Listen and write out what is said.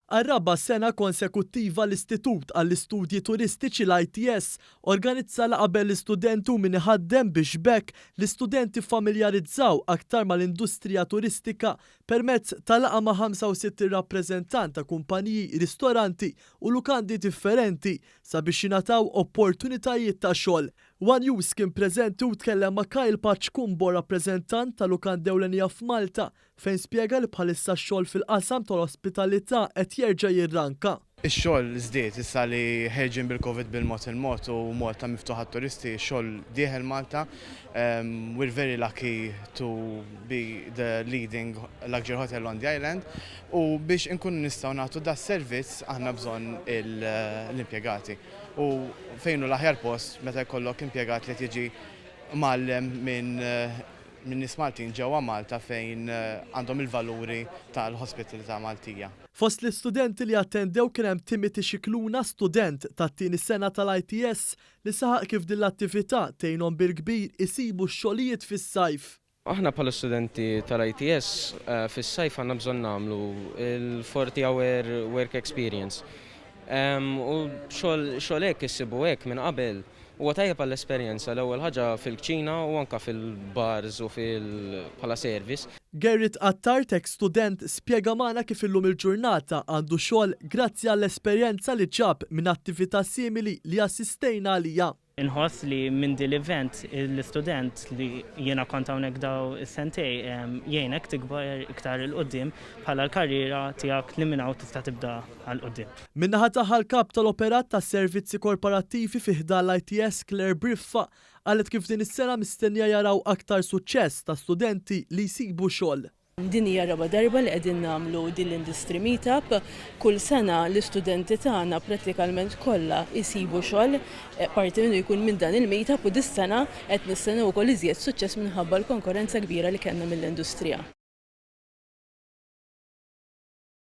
Għar-raba' sena konsekuttiva l-Istitut għall-Istudji Turistiċi l-ITS organizza laqgħa bejn l-istudenti u min iħaddem biex bekk l-istudenti familjarizzaw aktar mal-industrija turistika permezz tal-laqgħa ma' 65 rappreżentant ta' kumpaniji, ristoranti u lukandi differenti sabiex jingħataw opportunitajiet ta' xogħol. One News kien preżenti u tkellem ma' Kyle Paċkumbo, rappreżentant tal-lukand ewlenija f'Malta, fejn spjega li bħalissa x-xogħol fil-qasam tal-ospitalità qed jerġa' jirranka. Ix-xogħol żdied issa li ħerġin bil-Covid bil-mod il-mod u Malta miftuħa turisti, xogħol dieħel Malta. We're very lucky to be the leading luxury hotel on the island u biex inkunu nistgħu nagħtu da servizz aħna bżonn l-impjegati. U fejn hu l-aħjar post meta jkollok impjegat li tiġi mgħallem minn nies Maltin ġewwa Malta fejn għandhom il-valuri tal-hospitalità Maltija. Fost l-istudenti li attendew kien hemm Timothy Xikluna, student tat-tieni sena tal-ITS li saħaq kif din l-attività tgħinhom bil-kbir isibu x-xogħlijiet fis-sajf. Aħna bħala studenti tal-ITS fis-sajf għandna bżonn nagħmlu il-40-hour work experience. U xogħol hekk issibu hekk minn qabel. Huwa tajjeb għall-esperjenza l-ewwel ħaġa fil-kċina u anke fil-bars u bħala service. Gerrit Attart, student, spjega magħna kif illum il-ġurnata għandu xogħol grazzi għall-esperjenza li ġab minn attività simili li assistejna għalija. Inħoss li minn din l-event l-istudent li jiena kont hawnhekk daw is-sentej jgħinek tikbar iktar il-qudiem bħala l-karriera tiegħek li minn hawn tista' tibda għal qudiem. Min-naħa tagħha l-kap tal-operat tas-servizzi korporattivi fi ħdan l-ITS Claire Briffa qalet kif din is-sena mistennija jaraw aktar suċċess ta' studenti li jsibu xogħol. Din hija raba darba li qegħdin nagħmlu din l-industry meetup. Kull sena l-istudenti tagħna prattikalment kollha jsibu xogħol, parti minnu jkun minn dan il-meetup u dis-sena qed nistennew ukoll iżjed suċċess minħabba l-konkurrenza kbira li kellna mill-industrija.